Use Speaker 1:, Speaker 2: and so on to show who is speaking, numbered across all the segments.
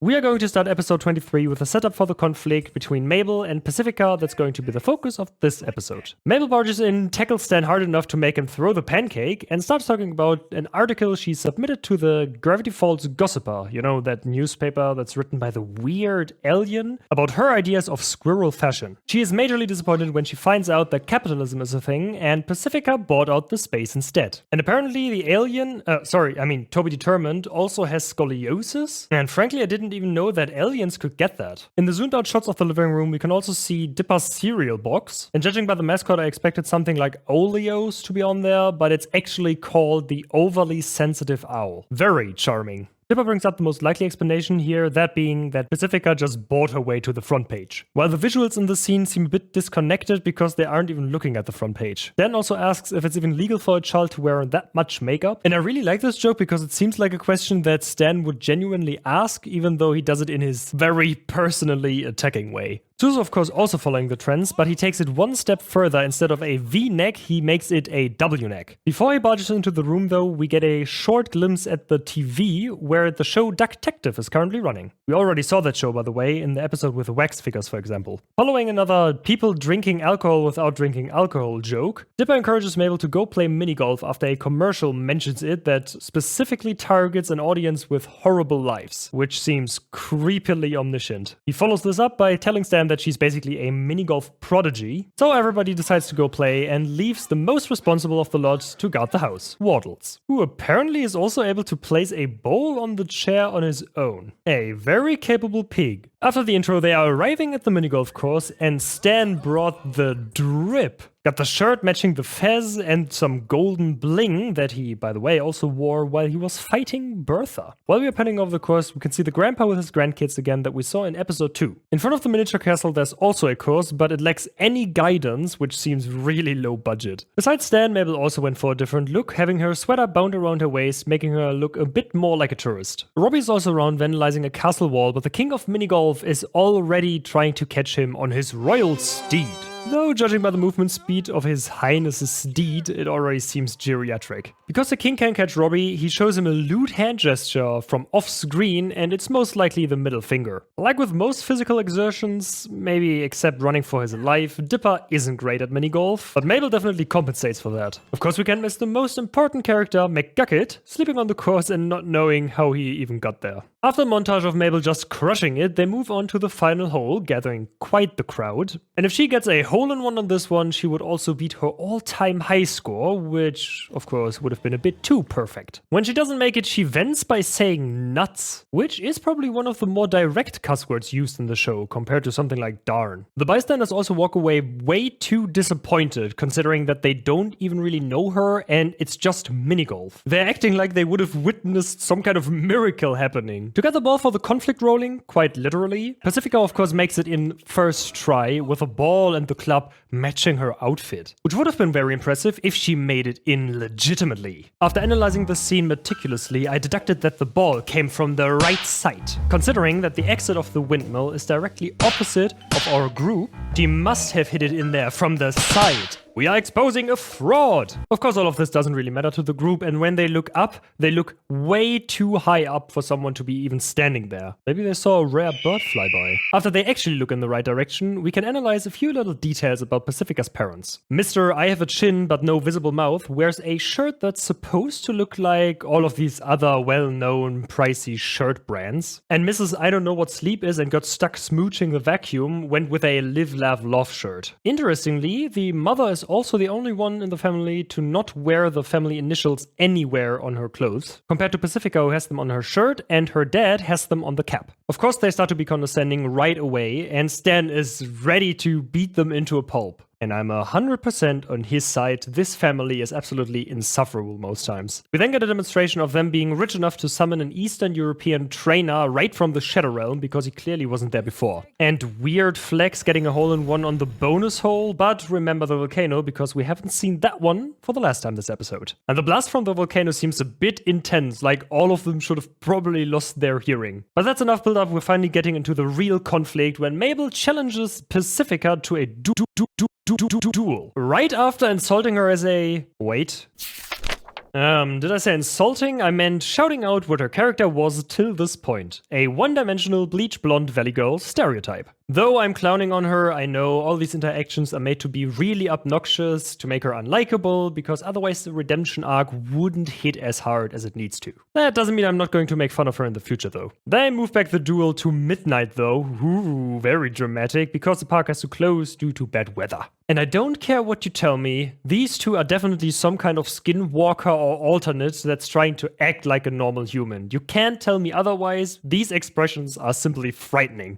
Speaker 1: We are going to start episode 23 with a setup for the conflict between Mabel and Pacifica that's going to be the focus of this episode. Mabel barges in, tackles Stan hard enough to make him throw the pancake, and starts talking about an article she submitted to the Gravity Falls Gossiper, you know, that newspaper that's written by the weird alien, about her ideas of squirrel fashion. She is majorly disappointed when she finds out that capitalism is a thing, and Pacifica bought out the space instead. And apparently the alien, Toby Determined, also has scoliosis, and frankly I didn't even know that aliens could get that. In the zoomed out shots of the living room, we can also see Dipper's cereal box, and judging by the mascot I expected something like Oleos to be on there, but it's actually called the Overly Sensitive Owl. Very charming. Dipper brings up the most likely explanation here, that being that Pacifica just bought her way to the front page. While the visuals in the scene seem a bit disconnected because they aren't even looking at the front page. Dan also asks if it's even legal for a child to wear that much makeup. And I really like this joke because it seems like a question that Stan would genuinely ask, even though he does it in his very personally attacking way. Sue's of course also following the trends, but he takes it one step further. Instead of a V-neck, he makes it a W-neck. Before he barges into the room though, we get a short glimpse at the TV where the show Duck-tective is currently running. We already saw that show, by the way, in the episode with the wax figures, for example. Following another people drinking alcohol without drinking alcohol joke, Dipper encourages Mabel to go play minigolf after a commercial mentions it that specifically targets an audience with horrible lives, which seems creepily omniscient. He follows this up by telling Stan that she's basically a minigolf prodigy, so everybody decides to go play and leaves the most responsible of the lot to guard the house, Waddles, who apparently is also able to place a bowl on the chair on his own. A very capable pig. After the intro, they are arriving at the minigolf course, and Stan brought the drip. Got the shirt matching the fez and some golden bling that he, by the way, also wore while he was fighting Bertha. While we are panning over the course, we can see the grandpa with his grandkids again that we saw in episode 2. In front of the miniature castle, there's also a course, but it lacks any guidance, which seems really low budget. Besides Stan, Mabel also went for a different look, having her sweater bound around her waist, making her look a bit more like a tourist. Robbie is also around vandalizing a castle wall, but the king of minigolf is already trying to catch him on his royal steed. Though, judging by the movement speed of his highness's steed, it already seems geriatric. Because the king can't catch Robbie, he shows him a lewd hand gesture from off-screen, and it's most likely the middle finger. Like with most physical exertions, maybe except running for his life, Dipper isn't great at minigolf, but Mabel definitely compensates for that. Of course, we can't miss the most important character, McGucket, sleeping on the course and not knowing how he even got there. After a montage of Mabel just crushing it, they move on to the final hole, gathering quite the crowd. And if she gets a hole-in-one on this one, she would also beat her all-time high score, which, of course, would have been a bit too perfect. When she doesn't make it, she vents by saying nuts, which is probably one of the more direct cuss words used in the show, compared to something like darn. The bystanders also walk away way too disappointed, considering that they don't even really know her, and it's just minigolf. They're acting like they would have witnessed some kind of miracle happening. To get the ball for the conflict rolling, quite literally, Pacifica of course makes it in first try, with a ball and the club matching her outfit, which would have been very impressive if she made it in legitimately. After analyzing the scene meticulously, I deducted that the ball came from the right side. Considering that the exit of the windmill is directly opposite of our group, she must have hit it in there from the side. We are exposing a fraud! Of course, all of this doesn't really matter to the group, and when they look up, they look way too high up for someone to be even standing there. Maybe they saw a rare bird fly by. After they actually look in the right direction, we can analyze a few little details about Pacifica's parents. Mr. I have a chin but no visible mouth wears a shirt that's supposed to look like all of these other well-known pricey shirt brands. And Mrs. I don't know what sleep is and got stuck smooching the vacuum went with a live, laugh, love shirt. Interestingly, the mother is also the only one in the family to not wear the family initials anywhere on her clothes, compared to Pacifica, who has them on her shirt, and her dad has them on the cap. Of course, they start to be condescending right away, and Stan is ready to beat them into a pulp. And I'm 100% on his side. This family is absolutely insufferable most times. We then get a demonstration of them being rich enough to summon an Eastern European trainer right from the Shadow Realm, because he clearly wasn't there before. And weird Flex getting a hole-in-one on the bonus hole, but remember the volcano, because we haven't seen that one for the last time this episode. And the blast from the volcano seems a bit intense, like all of them should have probably lost their hearing. But that's enough build-up. We're finally getting into the real conflict when Mabel challenges Pacifica to a duel. Right after insulting her as a... Wait. Did I say insulting? I meant shouting out what her character was till this point. A one-dimensional bleach blonde valley girl stereotype. Though I'm clowning on her, I know all these interactions are made to be really obnoxious, to make her unlikable, because otherwise the redemption arc wouldn't hit as hard as it needs to. That doesn't mean I'm not going to make fun of her in the future though. They move back the duel to midnight though. Ooh, very dramatic, because the park has to close due to bad weather. And I don't care what you tell me, these two are definitely some kind of skinwalker or alternate that's trying to act like a normal human. You can't tell me otherwise, these expressions are simply frightening.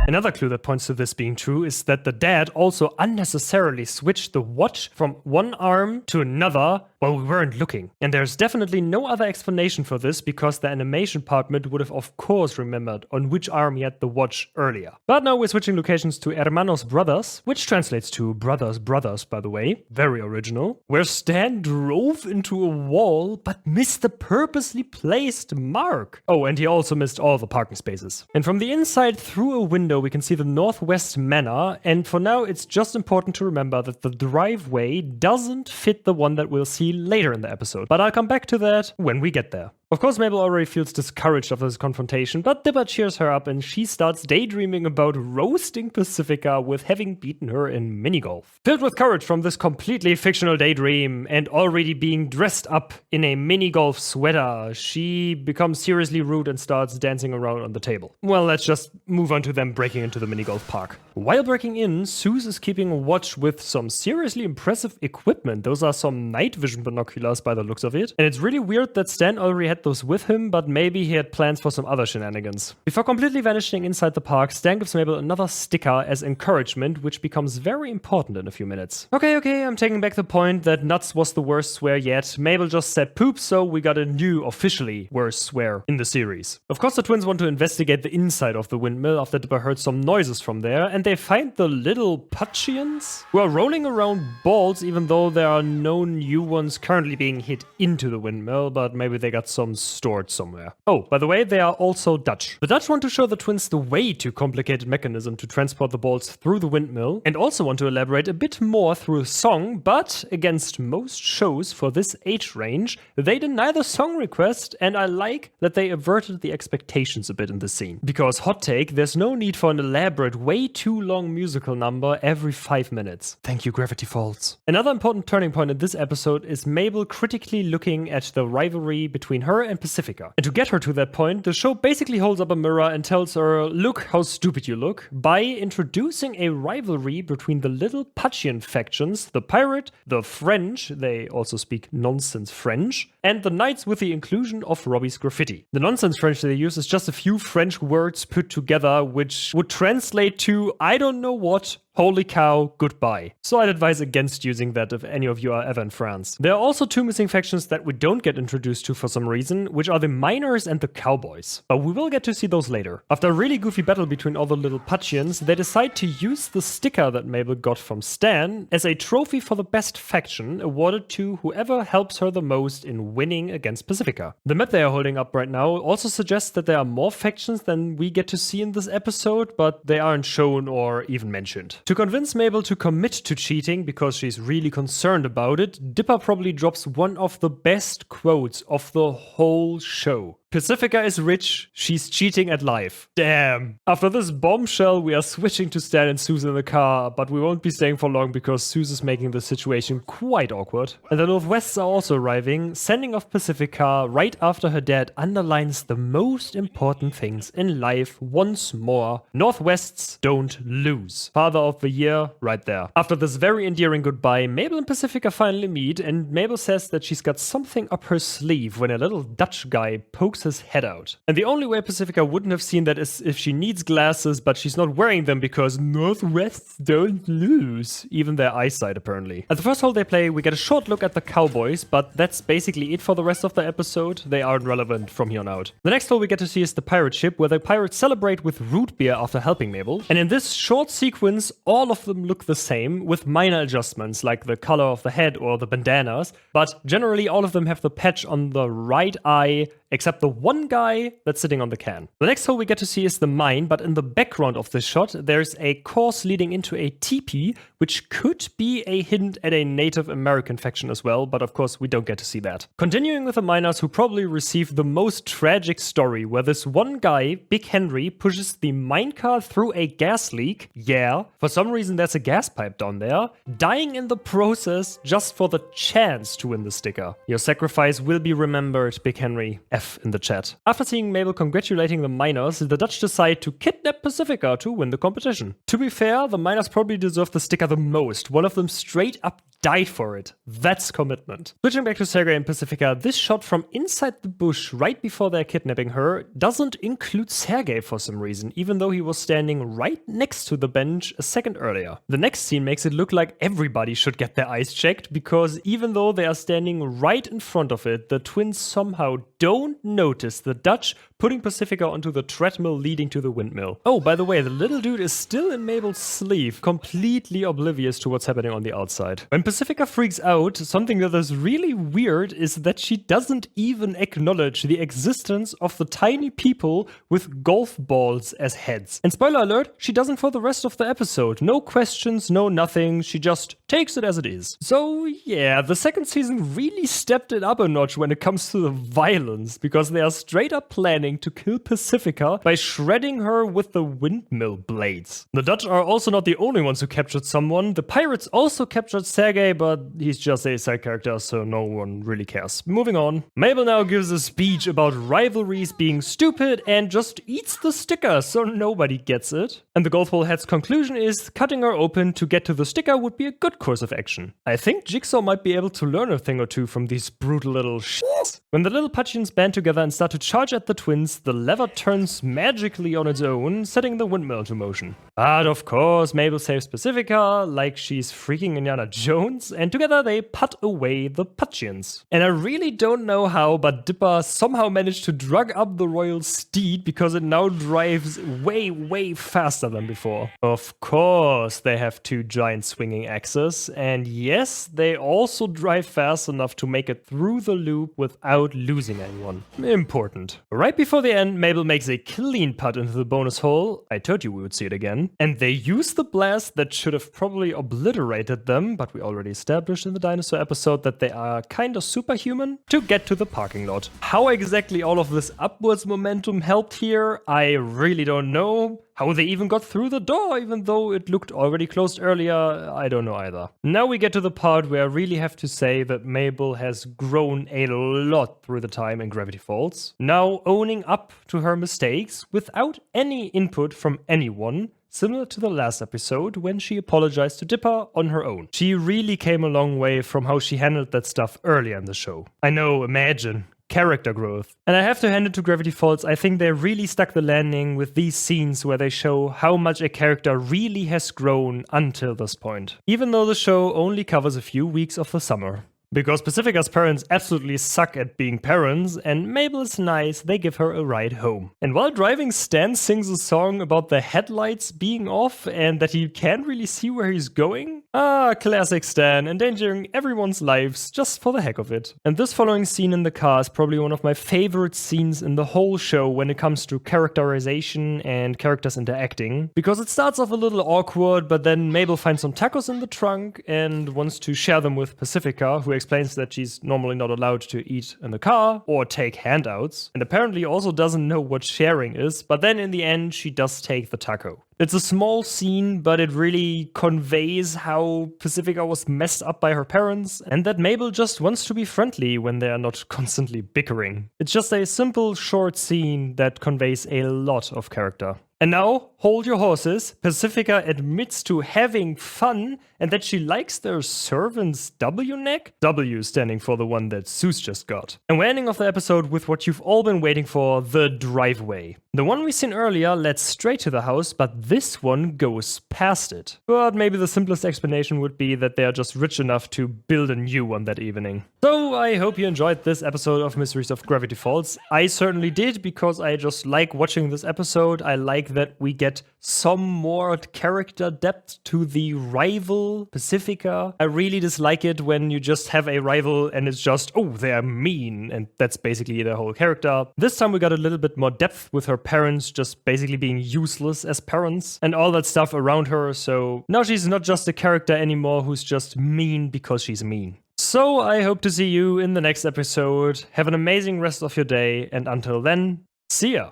Speaker 1: Another clue that points to this being true is that the dad also unnecessarily switched the watch from one arm to another while we weren't looking. And there's definitely no other explanation for this because the animation department would have of course remembered on which arm he had the watch earlier. But now we're switching locations to Hermanos Brothers, which translates to Brothers Brothers by the way, very original, where Stan drove into a wall but missed the purposely placed mark. Oh, and he also missed all the parking spaces. And from the inside through a window we can see the Northwest Manor, and for now it's just important to remember that the driveway doesn't fit the one that we'll see later in the episode, but I'll come back to that when we get there. Of course, Mabel already feels discouraged of this confrontation, but Dipper cheers her up and she starts daydreaming about roasting Pacifica with having beaten her in minigolf. Filled with courage from this completely fictional daydream and already being dressed up in a minigolf sweater, she becomes seriously rude and starts dancing around on the table. Well, let's just move on to them breaking into the minigolf park. While breaking in, Suze is keeping a watch with some seriously impressive equipment. Those are some night vision binoculars by the looks of it. And it's really weird that Stan already had those with him, but maybe he had plans for some other shenanigans. Before completely vanishing inside the park, Stan gives Mabel another sticker as encouragement, which becomes very important in a few minutes. Okay, I'm taking back the point that nuts was the worst swear yet. Mabel just said poop, so we got a new, officially worst swear in the series. Of course, the twins want to investigate the inside of the windmill after Dipper heard some noises from there, and they find the little Putchians who are rolling around balls, even though there are no new ones currently being hit into the windmill, but maybe they got some stored somewhere. Oh, by the way, they are also Dutch. The Dutch want to show the twins the way too complicated mechanism to transport the balls through the windmill, and also want to elaborate a bit more through a song, but against most shows for this age range, they deny the song request, and I like that they averted the expectations a bit in the scene. Because hot take, there's no need for an elaborate, way too long musical number every 5 minutes. Thank you, Gravity Falls. Another important turning point in this episode is Mabel critically looking at the rivalry between her and Pacifica. And to get her to that point, the show basically holds up a mirror and tells her, look how stupid you look, by introducing a rivalry between the little Putchian factions, the pirate, the French, they also speak nonsense French, and the knights with the inclusion of Robbie's graffiti. The nonsense French they use is just a few French words put together, which would translate to, I don't know what, holy cow, goodbye. So I'd advise against using that if any of you are ever in France. There are also two missing factions that we don't get introduced to for some reason, which are the miners and the cowboys. But we will get to see those later. After a really goofy battle between all the little Putchians, they decide to use the sticker that Mabel got from Stan as a trophy for the best faction, awarded to whoever helps her the most in winning against Pacifica. The map they are holding up right now also suggests that there are more factions than we get to see in this episode, but they aren't shown or even mentioned. To convince Mabel to commit to cheating because she's really concerned about it, Dipper probably drops one of the best quotes of the whole show. Pacifica is rich, she's cheating at life. Damn. After this bombshell, we are switching to Stan and Suze in the car, but we won't be staying for long because Suze is making the situation quite awkward. And the Northwests are also arriving. Sending off Pacifica right after her dad underlines the most important things in life once more. Northwests don't lose. Father of the year, right there. After this very endearing goodbye, Mabel and Pacifica finally meet, and Mabel says that she's got something up her sleeve when a little Dutch guy pokes his head out. And the only way Pacifica wouldn't have seen that is if she needs glasses, but she's not wearing them because Northwests don't lose. Even their eyesight, apparently. At the first hole they play, we get a short look at the cowboys, but that's basically it for the rest of the episode. They aren't relevant from here on out. The next hole we get to see is the pirate ship, where the pirates celebrate with root beer after helping Mabel. And in this short sequence, all of them look the same, with minor adjustments, like the color of the head or the bandanas, but generally all of them have the patch on the right eye except the one guy that's sitting on the can. The next hole we get to see is the mine, but in the background of this shot, there's a course leading into a teepee, which could be a hint at a Native American faction as well, but of course we don't get to see that. Continuing with the miners who probably received the most tragic story, where this one guy, Big Henry, pushes the minecart through a gas leak. Yeah, for some reason there's a gas pipe down there, dying in the process just for the chance to win the sticker. Your sacrifice will be remembered, Big Henry. F in the chat. After seeing Mabel congratulating the miners, the Dutch decide to kidnap Pacifica to win the competition. To be fair, the miners probably deserve the sticker the most. One of them straight up died for it. That's commitment. Switching back to Sergei and Pacifica, this shot from inside the bush right before they're kidnapping her doesn't include Sergei for some reason, even though he was standing right next to the bench a second earlier. The next scene makes it look like everybody should get their eyes checked, because even though they are standing right in front of it, the twins somehow don't notice the Dutch putting Pacifica onto the treadmill leading to the windmill. Oh, by the way, the little dude is still in Mabel's sleeve, completely oblivious to what's happening on the outside. When Pacifica freaks out, something that is really weird is that she doesn't even acknowledge the existence of the tiny people with golf balls as heads. And spoiler alert, she doesn't for the rest of the episode. No questions, no nothing, she just takes it as it is. So yeah, the second season really stepped it up a notch when it comes to the violence, because they are straight up planning to kill Pacifica by shredding her with the windmill blades. The Dutch are also not the only ones who captured someone. The pirates also captured Sergei, but he's just a side character, so no one really cares. Moving on. Mabel now gives a speech about rivalries being stupid and just eats the sticker so nobody gets it. And the golf ball head's conclusion is cutting her open to get to the sticker would be a good course of action. I think Jigsaw might be able to learn a thing or two from these brutal little shits. When the little Putchians band together and start to charge at the twins, the lever turns magically on its own, setting the windmill into motion. But of course, Mabel saves Pacifica like she's freaking Indiana Jones, and together they putt away the Putchians. And I really don't know how, but Dipper somehow managed to drug up the royal steed because it now drives way faster than before. Of course, they have two giant swinging axes, and yes, they also drive fast enough to make it through the loop without losing anyone. Important. Right before the end, Mabel makes a clean putt into the bonus hole. I told you we would see it again. And they use the blast that should have probably obliterated them, but we already established in the dinosaur episode that they are kind of superhuman, to get to the parking lot. How exactly all of this upwards momentum helped here, I really don't know. How they even got through the door, even though it looked already closed earlier, I don't know either. Now we get to the part where I really have to say that Mabel has grown a lot through the time in Gravity Falls. Now owning up to her mistakes without any input from anyone, similar to the last episode when she apologized to Dipper on her own. She really came a long way from how she handled that stuff earlier in the show. I know, imagine. Character growth. And I have to hand it to Gravity Falls, I think they really stuck the landing with these scenes where they show how much a character really has grown until this point. Even though the show only covers a few weeks of the summer. Because Pacifica's parents absolutely suck at being parents, and Mabel is nice, they give her a ride home. And while driving, Stan sings a song about the headlights being off and that he can't really see where he's going. Ah, classic Stan, endangering everyone's lives just for the heck of it. And this following scene in the car is probably one of my favorite scenes in the whole show when it comes to characterization and characters interacting. Because it starts off a little awkward, but then Mabel finds some tacos in the trunk and wants to share them with Pacifica, who explains that she's normally not allowed to eat in the car or take handouts, and apparently also doesn't know what sharing is, but then in the end she does take the taco. It's a small scene, but it really conveys how Pacifica was messed up by her parents, and that Mabel just wants to be friendly when they are not constantly bickering. It's just a simple, short scene that conveys a lot of character. And now, hold your horses, Pacifica admits to having fun and that she likes their servant's W neck? W standing for the one that Zeus just got. And we're ending off the episode with what you've all been waiting for, the driveway. The one we seen earlier led straight to the house, but this one goes past it. But maybe the simplest explanation would be that they are just rich enough to build a new one that evening. So I hope you enjoyed this episode of Mysteries of Gravity Falls. I certainly did, because I just like watching this episode. I like that we get some more character depth to the rival Pacifica. I really dislike it when you just have a rival and it's just, oh, they're mean, and that's basically the whole character. This time we got a little bit more depth with her parents just basically being useless as parents and all that stuff around her, so now she's not just a character anymore who's just mean because she's mean. So I hope to see you in the next episode. Have an amazing rest of your day, and until then, see ya!